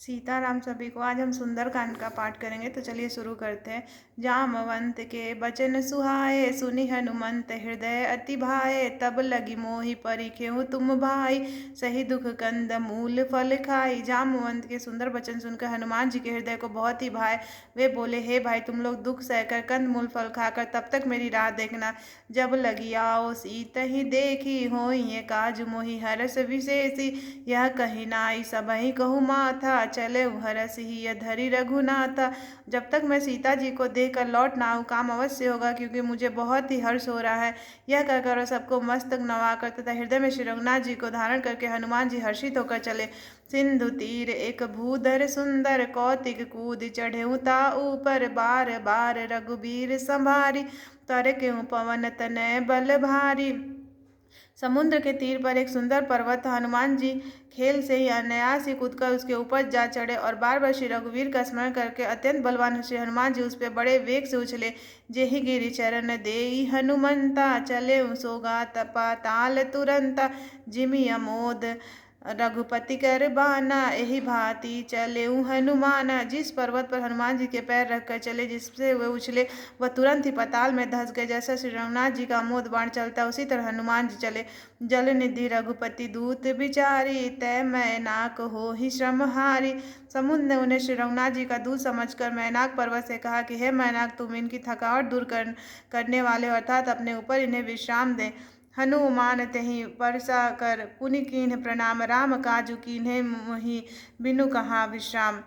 सीताराम सभी को। आज हम सुंदरकांड का पाठ करेंगे, तो चलिए शुरू करते हैं। जामवंत के बचन सुहाए, सुनि हनुमंत हृदय अति भाए। तब लगी मोहि परिखेहु तुम भाई, सही दुख कंद मूल फल खाई। जामवंत के सुंदर वचन सुनकर हनुमान जी के हृदय को बहुत ही भाए। वे बोले, हे भाई, तुम लोग दुख सहकर कंद मूल फल खाकर तब तक मेरी राह देखना। जब लगी आओ सीत ही देखी, होई ये काज मोहि हरस विशेषी। यह कही नाई सबहि कहु माथा, चले हरस ही धरि रघुनाथा। जब तक मैं सीता जी को देखकर लौट ना आऊं, काम अवश्य होगा, क्योंकि मुझे बहुत ही हर्ष हो रहा है। यह कहकर और सबको मस्तक नवाकर तथा हृदय में श्री रघुनाथ जी को धारण करके हनुमान जी हर्षित होकर चले। सिंधु तीर एक भूधर सुंदर, कौतिक कूद चढ़ेऊ ता ऊपर। बार बार रघुबीर संभारी, तर केहू पवन तनय बल भारी। समुद्र के तीर पर एक सुंदर पर्वत था। हनुमान जी खेल से ही अनायास ही कूदकर उसके ऊपर जा चढ़े और बार बार श्री रघुवीर का स्मरण करके अत्यंत बलवान श्री हनुमान जी उस पर बड़े वेग से उछले। जेहि गिरि चरण देई हनुमंता, चले सोगा पाताल तुरंता। जिमि अमोद रघुपति कर बाना, यही भांति चले हनुमाना। जिस पर्वत पर हनुमान जी के पैर रखकर चले, जिससे वे उछले, वह तुरंत ही पाताल में धंस गए। जैसा श्री रघुनाथ जी का अमोद बाण चलता, उसी तरह हनुमान जी चले। जल निधि रघुपति दूत बिचारी, तय मैनाक हो ही श्रमहारी। समुद्र ने उन्हें श्री रघुनाथ जी का दूत समझकर मैनाक पर्वत से कहा कि हे मैनाक, तुम इनकी थकावट दूर करने वाले हो, अर्थात अपने ऊपर इन्हें विश्राम दें। हनुमान तेहि परसा कर पुनि कीन्ह प्रणाम, राम काजु कीन्हे मोहि बिनु कहा विश्राम।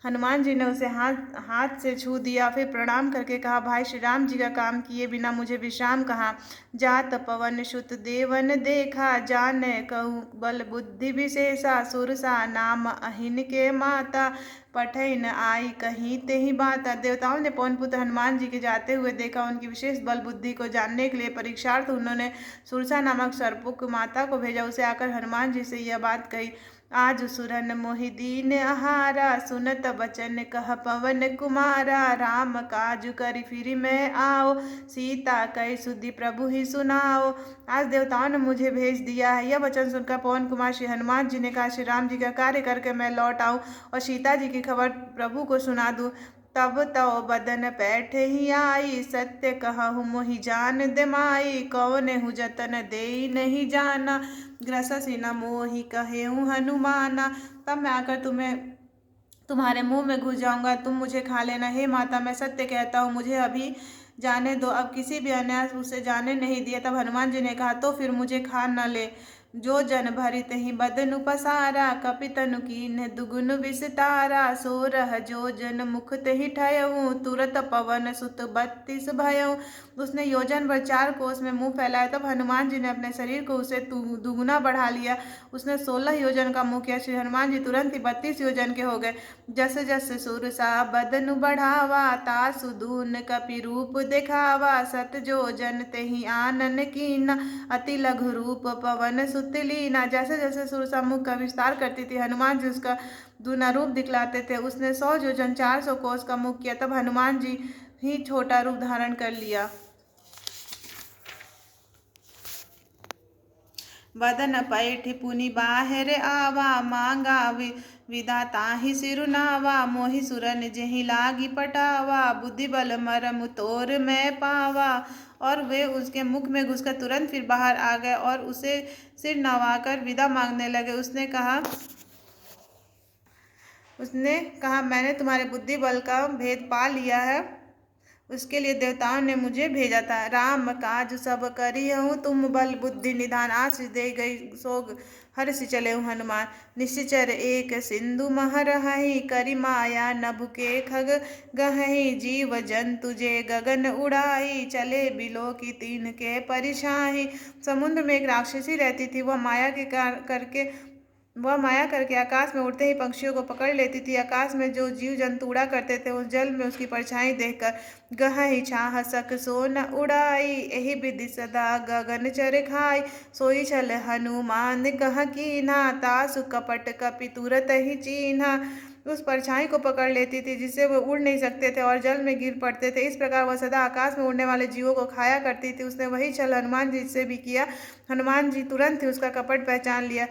हनुमान जी ने उसे हाथ से छू दिया, फिर प्रणाम करके कहा, भाई, श्री राम जी का काम किए बिना मुझे विश्राम कहाँ। जात पवन सुत देवन देखा, जाने कहूँ बल बुद्धि विशेषा। सुरसा नाम अहिन के माता, पठै न आई कहीं तेहि बाता। देवताओं ने पवन पुत्र हनुमान जी के जाते हुए देखा। उनकी विशेष बल बुद्धि को जानने के लिए परीक्षार्थ उन्होंने सुरसा नामक सर्पुक माता को भेजा। उसे आकर हनुमान जी से यह बात कही, आज सुरन मोहि दीन आहारा, सुनत बचन कह पवन कुमारा। राम काज करि फिरि मैं आओ, सीता कहि सुधि प्रभु ही सुनाओ। आज देवताओं ने मुझे भेज दिया है। यह वचन सुनकर पवन कुमार श्री हनुमान जी ने कहा, श्री राम जी का कार्य करके मैं लौट आऊं और सीता जी की खबर प्रभु को सुना दूं। तब तव बदन पैठ ही आई, सत्य कहूँ मोहि जान दिमाई। कौन जतन देई नहीं जाना, ग्रससि न मोहि कहेऊ हनुमाना। तब मैं आकर तुम्हारे मुंह में घुस जाऊंगा, तुम मुझे खा लेना। हे माता, मैं सत्य कहता हूँ, मुझे अभी जाने दो। अब किसी भी अन्याय उसे जाने नहीं दिया। तब हनुमान जी ने कहा, तो फिर मुझे खा न ले। जो जन भरि तहि बदनु पसारा, कपितनु कीन्ह दुगुन विस्तारा। सोरह जो जन मुख तहि ठयऊ, तुरत पवन सुत 32 भयऊ। उसने योजन भर 4 कोस में मुंह फैलाया। तब हनुमान जी ने अपने शरीर को उसे दुगुना बढ़ा लिया। उसने 16 योजन का मुंह किया। श्री हनुमान जी तुरंत ही 32 योजन के हो गए। जस जस सुरसा बदनु बढ़ावा, तासु दून कपि रूप दिखावा। सत जो जन तेहि आनन कीना, अति लघु रूप पवन सुत लीना। जैसे जैसे सुरसा मुख का विस्तार करती थी, हनुमान जी उसका दूना रूप दिखलाते थे। उसने 100 योजन 400 कोस का मुख किया। तब हनुमान जी ही छोटा रूप धारण कर लिया। बदन पैठ पुनि बाहर आवा, मांगा विदा ताहि सिरुनावा। मोहि सुरन जेहि लागी पटावा, बुद्धि बल मरम तोर मैं पावा। और वे उसके मुख में घुसकर तुरंत फिर बाहर आ गए और उसे सिर नवाकर विदा मांगने लगे। उसने कहा, मैंने तुम्हारे बुद्धि बल का भेद पा लिया है, उसके लिए देवताओं ने मुझे भेजा था। राम काज सब करिहूँ, तुम बल बुद्धि निधान। आशीष दे गई सोग हर्ष चले हनुमान। निश्चर एक सिंधु मह रहहि, करि माया नभ के खग गहहि। जीव जंतु जे गगन उड़ाई, चले बिलो की तीन के परिछाहि। समुद्र में एक राक्षसी रहती थी। वह माया करके आकाश में उड़ते ही पक्षियों को पकड़ लेती थी। आकाश में जो जीव जंतु उड़ा करते थे, उस जल में उसकी परछाई देखकर गहहि छाह सक सो न उड़ाई। एहि विधि सदा गगन चर खाई, सोई छल हनुमान कह कीन्हा। तासु कपट कपि तुरत ही चीन्हा। उस परछाई को पकड़ लेती थी, जिससे वो उड़ नहीं सकते थे और जल में गिर पड़ते थे। इस प्रकार वह सदा आकाश में उड़ने वाले जीवों को खाया करती थी। उसने वही छल हनुमान जी से भी किया। हनुमान जी तुरंत ही उसका कपट पहचान लिया।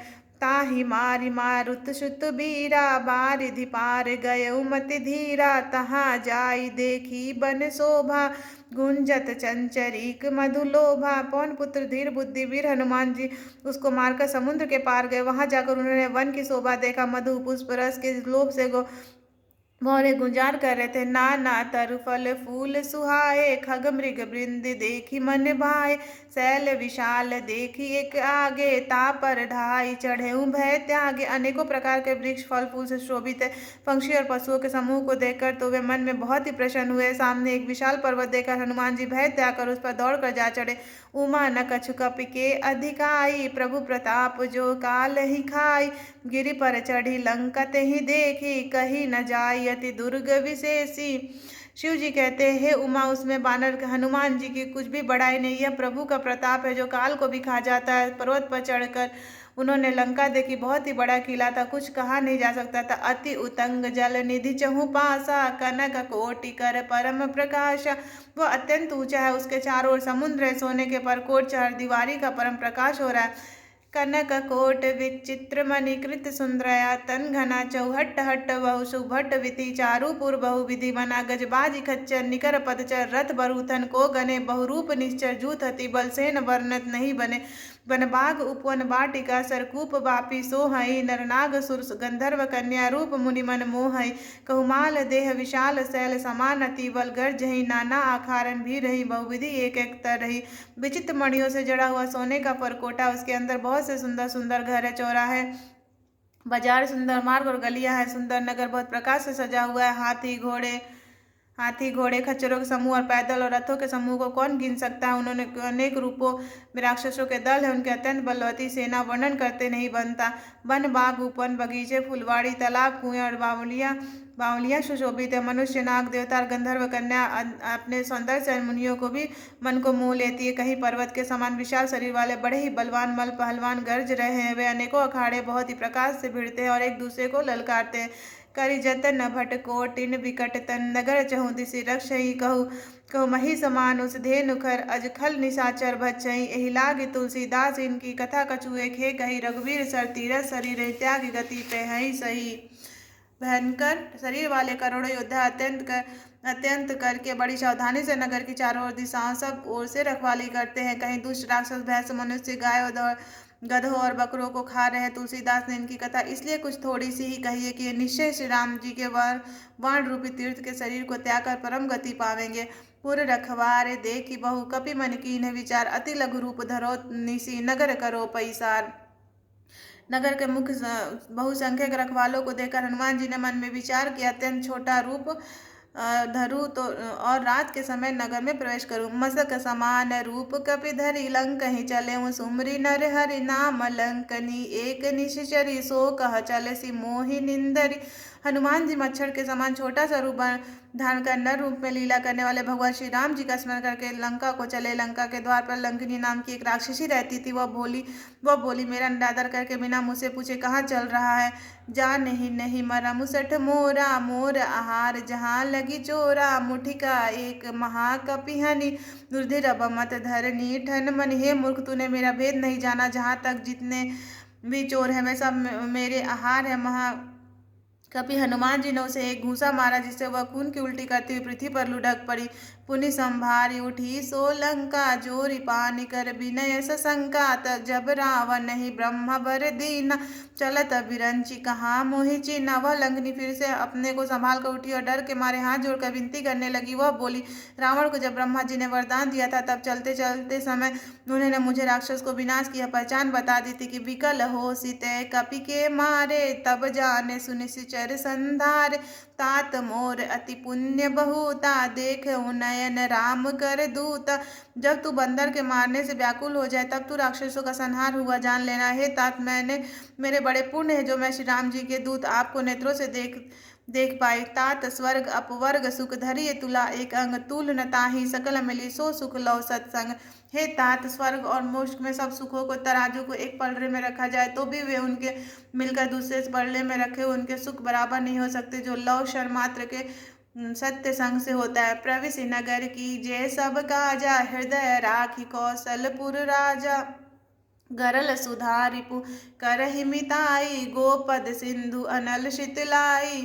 ताहि मारि मारुत सुत बीरा, बारिधि पार गयउ मति धीरा, तहाँ जाई देखी बन शोभा, गुंजत चंचरीक मधुलोभा। पवन पुत्र धीर बुद्धि वीर हनुमान जी उसको मारकर समुद्र के पार गए। वहां जाकर उन्होंने वन की शोभा देखा, मधु पुष्प रस के लोभ से भौरे गुंजार कर रहे थे। नाना तरु फल फूल सुहाए, खग मृग वृंद देखी मन भाए, शैल विशाल देखी एक आगे, तापर ढाई चढ़े भय त्यागे। अनेकों प्रकार के वृक्ष फल फूल से शोभित है। पक्षी और पशुओं के समूह को देखकर तो वे मन में बहुत ही प्रसन्न हुए। सामने एक विशाल पर्वत देखकर हनुमान जी भय त्याग कर उस पर दौड़कर जा चढ़े। उमा न कछु कपि के अधिकाई, प्रभु प्रताप जो काल ही खाई, गिरि पर चढ़ी लंका ही देखी, कही न जाई अति दुर्ग विशेषी। शिव जी कहते हैं, हे उमा, उसमें बानर हनुमान जी की कुछ भी बड़ाई नहीं। यह प्रभु का प्रताप है जो काल को भी खा जाता है। पर्वत पर चढ़कर उन्होंने लंका देखी, बहुत ही बड़ा किला था, कुछ कहा नहीं जा सकता था। अति उतंग जल निधि चहु पासा, कनक कोटि कर परम प्रकाश। वह अत्यंत ऊंचा है, उसके चारों ओर समुद्र है, सोने के परकोट चार दीवारी का परम प्रकाश हो रहा है। कनक कोट विचित्र मणिकृत सुंदरया, तन घना चौहट हट्ट बहु सुभट विधि, चारुपुर बहु विधि बना, गजबाजी खच्चर निकर पदचर, रथ बरूथन को गने, बहुरूप निश्चर जूथ हति बल, सेन वर्णत नहीं बने। बनबाग उपवन बाटिका, सरकूप बापी सोहई, नरनाग सुर गंधर्व कन्या, रूप मुनि मन मोहई, कहुमाल देह विशाल शैल समान, अति बल गर्जहि, नाना आखारन भी रही, बहुविधि एक एक तर रही। विचित्र मणियों से जड़ा हुआ सोने का परकोटा, उसके अंदर बहुत से सुंदर सुंदर घर है, चौराहे, बाजार, सुंदर मार्ग और गलियां हैं। सुंदर नगर बहुत प्रकाश से सजा हुआ है। हाथी घोड़े खच्चरों के समूह और पैदल और रथों के समूह को कौन गिन सकता है। उन्होंने अनेक रूपों में राक्षसों के दल है, उनके अत्यंत बलवती सेना वर्णन करते नहीं बनता। वन बाग उपवन बगीचे फुलवाड़ी तालाब कुएं और बावलियां सुशोभित है। मनुष्य नाग देवता और गंधर्व कन्या अपने सौंदर्य से मुनियों को भी मन को मोह लेती है। कहीं पर्वत के समान विशाल शरीर वाले बड़े ही बलवान मल पहलवान गरज रहे हैं। वे अनेकों अखाड़े बहुत ही प्रकाश से भिड़ते हैं और एक दूसरे को ललकारते हैं। करि जतन भट कोटिन विकट तन, नगर चहु दिसि रक्षहि, कहु मही समान उस धेनु खर, अजखल निशाचर भक्षहि। एहि लागी तुलसीदास इनकी कथा कछु एक है कही, रघुवीर सर तीरथ शरीर त्याग गति पे सही। भयंकर शरीर वाले करोड़ों योद्धा अत्यंत करके बड़ी सावधानी से नगर की चारों ओर दिशाओं सब ओर से रखवाली करते हैं। कहीं दुष्ट राक्षस भैंस मनुष्य गायों गधों और बकरों को खा रहे हैं। तुलसीदास ने इनकी कथा इसलिए कुछ थोड़ी सी ही कही है कि निश्चय श्री राम जी के वाण रूपी तीर्थ के शरीर को त्याग कर परम गति पावेंगे। पुर रखवारे देखी बहु, कपि मन कीन्ह विचार, अति लघु रूप धरो निसी, नगर करो पैसार। नगर के मुख्य बहुसंख्यक रखवालों को देखकर हनुमान जी ने मन में विचार किया, अत्यंत छोटा रूप धरू तो और रात के समय नगर में प्रवेश करूं। मसक समान रूप कपि धरि, लंक ही चले सुमरी नर हरि नाम, लंकनी एक निश्चरी, सो कह चलसी मोहि निंदरी। हनुमान जी मच्छर के समान छोटा सा रूप धारण कर नर रूप में लीला करने वाले भगवान श्री राम जी का स्मरण करके लंका को चले। लंका के द्वार पर लंकिनी नाम की एक राक्षसी रहती थी। वह बोली मेरा निरादर करके बिना मुझसे पूछे कहाँ चल रहा है। जा नहीं मरा मुसठ मोरा, मोर आहार जहाँ लगी चोरा, मुठिका एक महाकपिहनि, दुर्धिर मत धरनी ठन मन। हे मूर्ख, तूने मेरा भेद नहीं जाना। जहाँ तक जितने भी चोर है वे सब मेरे आहार है। कपि हनुमान जी ने उसे एक घूसा मारा, जिससे वह खून की उल्टी करती हुई पृथ्वी पर लुढ़क पड़ी। पुनि संभारी उठी सो लंका, जोरी पानी कर विनय सशंका, जब रावण नहीं ब्रह्म बर दीना, चलत बिरंची कहाँ मोहि चीना। वह लंकनी फिर से अपने को संभाल कर उठी और डर के मारे हाथ जोड़कर विनती करने लगी। वह बोली, रावण को जब ब्रह्मा जी ने वरदान दिया था तब चलते चलते समय उन्होंने मुझे राक्षस को विनाश की पहचान बता दी थी कि विकल हो सीते कपि के मारे, तब जाने सुनिश्चर संधार, तात मोर अति पुण्य बहुता, देख नयन राम कर दूता। जब तू बंदर के मारने से व्याकुल हो जाए तब तू राक्षसों का संहार हुआ जान लेना। हे तात, मेरे बड़े पुण्य है जो मैं श्री राम जी के दूत आपको नेत्रों से देख पाई। तात स्वर्ग अपवर्ग सुख धरिय तुला, एक अंग तुल न ताहि, सकल मिली सो सुख लव सत्संग। हे तात, स्वर्ग और मोक्ष में सब सुखों को तराजू को एक पलड़े में रखा जाए तो भी वे उनके मिलकर दूसरे पलड़े में रखे उनके सुख बराबर नहीं हो सकते जो लव क्षण मात्र के सत्य संग से होता है। प्रविश नगर की जय सब काजा, हृदय राखी कौशलपुर राजा। गरल सुधा रिपु करहि मिताई, गोपद सिंधु अनल शीतलाई।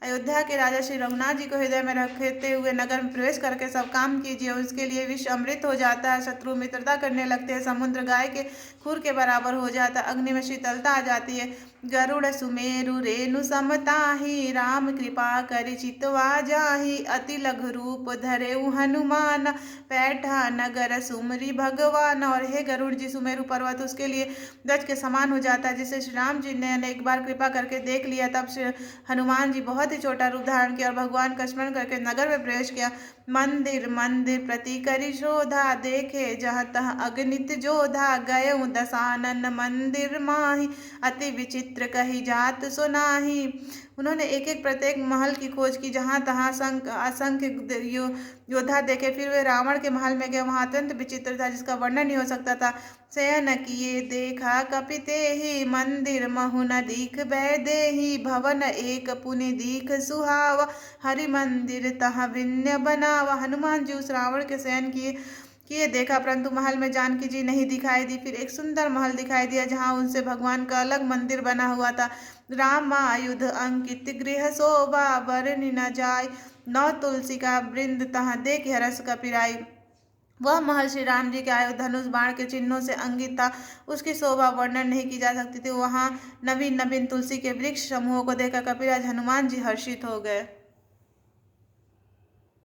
अयोध्या के राजा श्री रघुनाथ जी को हृदय में रखते हुए नगर में प्रवेश करके सब काम कीजिए, उसके लिए विष अमृत हो जाता है, शत्रु मित्रता करने लगते हैं, समुद्र गाय के खुर के बराबर हो जाता है, अग्नि में शीतलता आ जाती है। गरुड़ सुमेरु रेणु समताही, राम कृपा करि चितवा जाहि, अति लघु रूप धरेउ हनुमान, पैठा नगर सुमरी भगवान। और हे गरुड़ जी, सुमेरु पर्वत उसके लिए गज के समान हो जाता है, जिसे श्री राम जी ने एक बार कृपा करके देख लिया। तब श्री हनुमान जी बहुत ही छोटा रूप धारण किया और भगवान का स्मरण करके नगर में प्रवेश किया। मंदिर मंदिर प्रति करि शोधा, देखे जहाँ तह अगणित जोधा, गयउ दसानन मंदिर माही, अति विचित्र कही जात सुनाही। उन्होंने एक एक प्रत्येक महल की खोज की, जहाँ तहाँ असंख्य योद्धा देखे। फिर वे रावण के महल में गए, वहाँ अत्यंत विचित्र था, जिसका वर्णन नहीं हो सकता था। शयन किए देखा कपितेहि, मंदिर महु न दीख बैदेहि, भवन एक पुनि दीख सुहावा, हरि मंदिर तह भिन्न बनावा। हनुमान जी उस रावण के शयन किए देखा, परंतु महल में जानकी जी नहीं दिखाई दी। फिर एक सुंदर महल दिखाई दिया, जहाँ उनसे भगवान का अलग मंदिर बना हुआ था। रामायुध अंकित गृह शोभा, बरनि न जाय, नौ तुलसी का वृंद तहाँ देख हरस कपिराई। वह महल श्री राम जी के आयु धनुष बाण के चिन्हों से अंकित था, उसकी शोभा वर्णन नहीं की जा सकती थी। वहाँ नवीन नवीन तुलसी के वृक्ष समूहों को देखकर कपिराज हनुमान जी हर्षित हो गए।